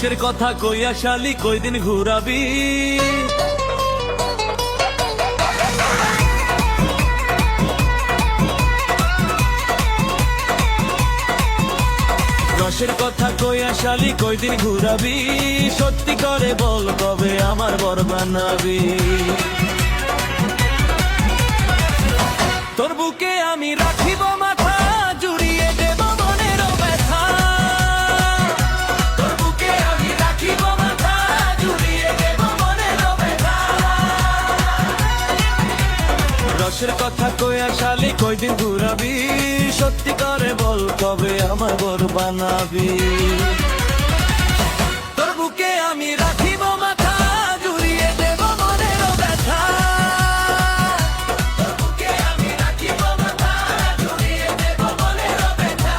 রসের কথা কইয়া শালি কয়দিন ঘুরাবি? রসের কথা কইয়া শালি কয়দিন ঘুরাবি? সত্যি করে বল কবে আমার বর বানাবি? তোর বুকে আমি রাখিব মাথা, জুড়িয়ে দেব মনের ব্যথা। তোর বুকে আমি রাখিব মাথা, জুড়িয়ে দেব মনের ব্যথা। রসের কথা কইয়া শালি কয়দিন ঘুরাবি? সত্যি করে বল কবে আমার বর বানাবি? তোর বুকে আমি রাখিব মাথা, জুড়িয়ে দেব মনের ব্যথা। তোর বুকে আমি রাখিব মাথা, জুড়িয়ে দেব মনের ব্যথা।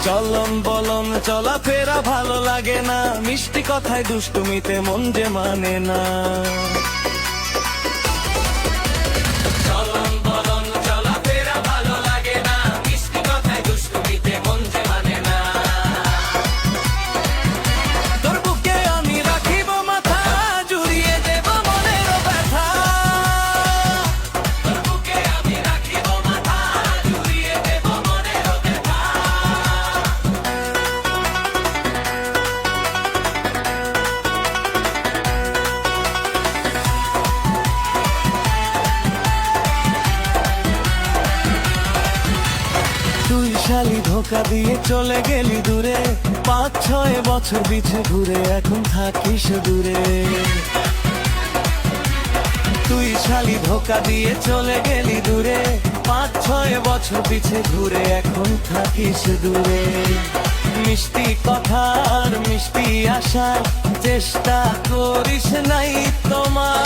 চলন বলন চলাফেরা ভালো লাগে না, মিষ্টি কথায় দুষ্টুমিতে মন যে মানে না। চলন বলন চলাফেরা ভালো লাগে না, মিষ্টি কথায় দুষ্টুমিতে মন যে মানে না। তোর বুকে আমি রাখিব মাথা, জুড়িয়ে দেব মনের ব্যথা। তোর বুকে আমি রাখিব মাথা, জুড়িয়ে দেব মনের ব্যথা। তুই শালি ধোকা দিয়ে চলে গেলি দূরে, 5-6 বছর পিছে ঘুরে এখন থাকিস দূরে। তুই শালি ধোকা দিয়ে চলে গেলি দূরে, 5-6 বছর পিছে ঘুরে এখন থাকিস দূরে। মিষ্টি কথার মিষ্টি আশার চেষ্টা করিস নাই তোমার।